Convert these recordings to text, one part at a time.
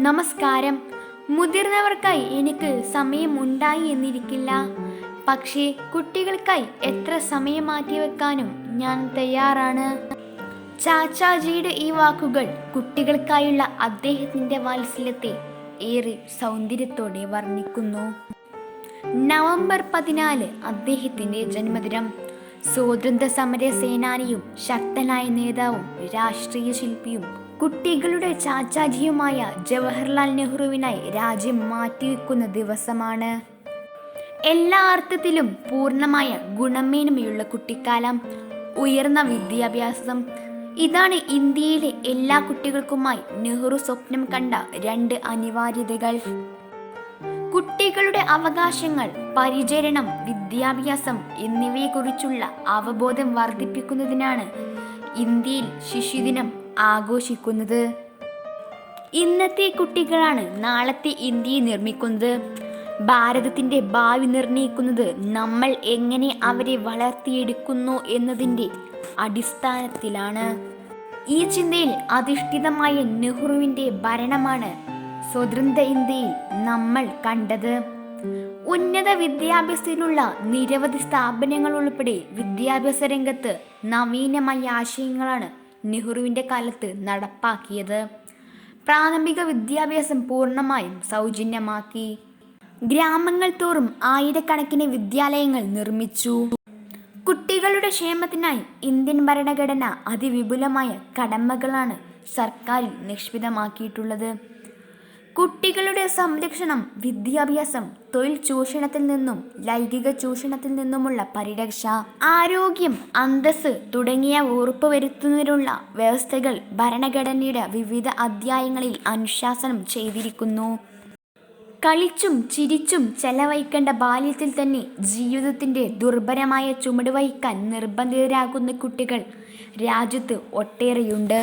നമസ്കാരം. മുതിർന്നവർക്കായി എനിക്ക് സമയമുണ്ടായി എന്നിരിക്കില്ല, പക്ഷേ കുട്ടികൾക്കായി എത്ര സമയം മാറ്റിവെക്കാനും ഞാൻ തയ്യാറാണ്. ചാച്ചാജിയുടെ ഈ വാക്കുകൾ കുട്ടികൾക്കായുള്ള അദ്ദേഹത്തിൻ്റെ വാത്സല്യത്തെ ഏറെ സൗന്ദര്യത്തോടെ വർണ്ണിക്കുന്നു. നവംബർ 14 അദ്ദേഹത്തിൻ്റെ ജന്മദിനം. സ്വാതന്ത്ര്യ സമര സേനാനിയും ശക്തനായ നേതാവും രാഷ്ട്രീയ ശില്പിയും കുട്ടികളുടെ ചാച്ചാജിയുമായ ജവഹർലാൽ നെഹ്റുവിനായി രാജ്യം മാറ്റിവെക്കുന്ന ദിവസമാണ്. എല്ലാ അർത്ഥത്തിലും പൂർണ്ണമായ ഗുണമേന്മയുള്ള കുട്ടിക്കാലം, ഉയർന്ന വിദ്യാഭ്യാസം, ഇതാണ് ഇന്ത്യയിലെ എല്ലാ കുട്ടികൾക്കുമായി നെഹ്റു സ്വപ്നം കണ്ട 2 അനിവാര്യതകൾ. കുട്ടികളുടെ അവകാശങ്ങൾ, പരിചരണം, വിദ്യാഭ്യാസം എന്നിവയെക്കുറിച്ചുള്ള അവബോധം വർദ്ധിപ്പിക്കുന്നതിനാണ് ഇന്ത്യയിൽ ശിശുദിനം ആഘോഷിക്കുന്നത്. ഇന്നത്തെ കുട്ടികളാണ് നാളത്തെ ഇന്ത്യയെ നിർമ്മിക്കുന്നത്. ഭാരതത്തിൻ്റെ ഭാവി നിർണ്ണയിക്കുന്നത് നമ്മൾ എങ്ങനെ അവരെ വളർത്തിയെടുക്കുന്നു എന്നതിൻ്റെ അടിസ്ഥാനത്തിലാണ്. ഈ ചിന്തയിൽ അധിഷ്ഠിതമായ നെഹ്റുവിൻ്റെ ഭരണമാണ് സ്വതന്ത്ര ഇന്ത്യയിൽ നമ്മൾ കണ്ടത്. ഉന്നത വിദ്യാഭ്യാസത്തിനുള്ള നിരവധി സ്ഥാപനങ്ങൾ ഉൾപ്പെടെ വിദ്യാഭ്യാസ രംഗത്ത് നവീനമായ ആശയങ്ങളാണ് നെഹ്റുവിൻ്റെ കാലത്ത് നടപ്പാക്കിയത്. പ്രാഥമിക വിദ്യാഭ്യാസം പൂർണ്ണമായും സൗജന്യമാക്കി. ഗ്രാമങ്ങൾ തോറും ആയിരക്കണക്കിന് വിദ്യാലയങ്ങൾ നിർമ്മിച്ചു. കുട്ടികളുടെ ക്ഷേമത്തിനായി ഇന്ത്യൻ ഭരണഘടന അതിവിപുലമായ കടമകളാണ് സർക്കാരിൽ നിക്ഷിപ്തമാക്കിയിട്ടുള്ളത്. കുട്ടികളുടെ സംരക്ഷണം, വിദ്യാഭ്യാസം, തൊഴിൽ ചൂഷണത്തിൽ നിന്നും ലൈംഗിക ചൂഷണത്തിൽ നിന്നുമുള്ള പരിരക്ഷ, ആരോഗ്യം, അന്തസ്സ് തുടങ്ങിയവ ഉറപ്പുവരുത്തുന്നതിനുള്ള വ്യവസ്ഥകൾ ഭരണഘടനയുടെ വിവിധ അധ്യായങ്ങളിൽ അനുശാസനം ചെയ്തിരിക്കുന്നു. കളിച്ചും ചിരിച്ചും ചെലവഴിക്കേണ്ട ബാല്യത്തിൽ തന്നെ ജീവിതത്തിൻ്റെ ദുർഭരമായ ചുമട് വഹിക്കാൻ നിർബന്ധിതരാകുന്ന കുട്ടികൾ രാജ്യത്ത് ഒട്ടേറെയുണ്ട്.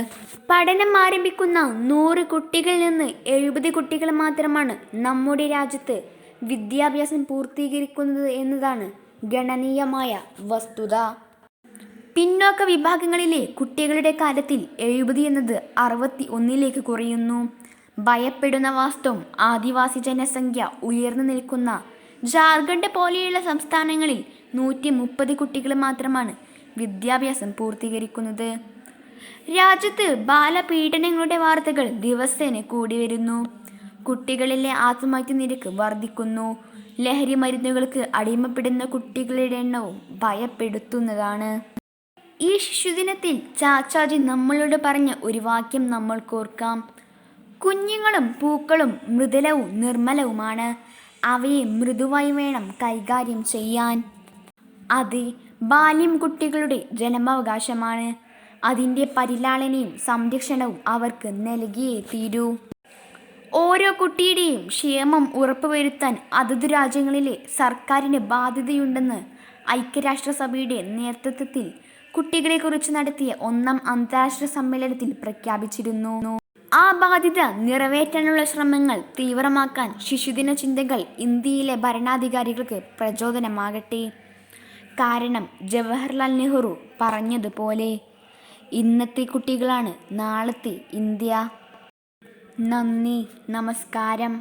പഠനം ആരംഭിക്കുന്ന 100 കുട്ടികളിൽ നിന്ന് 70 കുട്ടികൾ മാത്രമാണ് നമ്മുടെ രാജ്യത്ത് വിദ്യാഭ്യാസം പൂർത്തീകരിക്കുന്നത് എന്നതാണ് ഗണനീയമായ വസ്തുത. പിന്നോക്ക വിഭാഗങ്ങളിലെ കുട്ടികളുടെ കാര്യത്തിൽ 70 എന്നത് 61 കുറയുന്നു. ഭയപ്പെടുന്ന വാസ്തവം, ആദിവാസി ജനസംഖ്യ ഉയർന്നു നിൽക്കുന്ന ജാർഖണ്ഡ് പോലെയുള്ള സംസ്ഥാനങ്ങളിൽ 130 കുട്ടികൾ മാത്രമാണ് വിദ്യാഭ്യാസം പൂർത്തീകരിക്കുന്നത്. രാജ്യത്ത് ബാലപീഡനങ്ങളുടെ വാർത്തകൾ ദിവസേന കൂടി വരുന്നു. കുട്ടികളിലെ ആത്മഹത്യ നിരക്ക് വർദ്ധിക്കുന്നു. ലഹരി മരുന്നുകൾക്ക് അടിമപ്പെടുന്ന കുട്ടികളുടെ എണ്ണവും ഭയപ്പെടുത്തുന്നതാണ്. ഈ ശിശുദിനത്തിൽ ചാച്ചാജി നമ്മളോട് പറഞ്ഞ ഒരു വാക്യം നമ്മൾക്കോർക്കാം: കുഞ്ഞുങ്ങളും പൂക്കളും മൃദുലവും നിർമ്മലവുമാണ്. അവയെ മൃദുവായി വേണം കൈകാര്യം ചെയ്യാൻ. അത് ബാല്യം കുട്ടികളുടെ ജന്മാവകാശമാണ്. അതിൻ്റെ പരിലാളനയും സംരക്ഷണവും അവർക്ക് നൽകിയേ തീരൂ. ഓരോ കുട്ടിയുടെയും ക്ഷേമം ഉറപ്പുവരുത്താൻ അതതു രാജ്യങ്ങളിലെ സർക്കാരിന് ബാധ്യതയുണ്ടെന്ന് ഐക്യരാഷ്ട്രസഭയുടെ നേതൃത്വത്തിൽ കുട്ടികളെക്കുറിച്ച് നടത്തിയ 1-ാം അന്താരാഷ്ട്ര സമ്മേളനത്തിൽ പ്രഖ്യാപിച്ചിരുന്നു. ആ ബാധ്യത നിറവേറ്റാനുള്ള ശ്രമങ്ങൾ തീവ്രമാക്കാൻ ശിശുദിന ചിന്തകൾ ഇന്ത്യയിലെ ഭരണാധികാരികൾക്ക് പ്രചോദനമാകട്ടെ. കാരണം ജവഹർലാൽ നെഹ്റു പറഞ്ഞതുപോലെ, ഇന്നത്തെ കുട്ടികളാണ് നാളത്തെ ഇന്ത്യ. നന്ദി, നമസ്കാരം.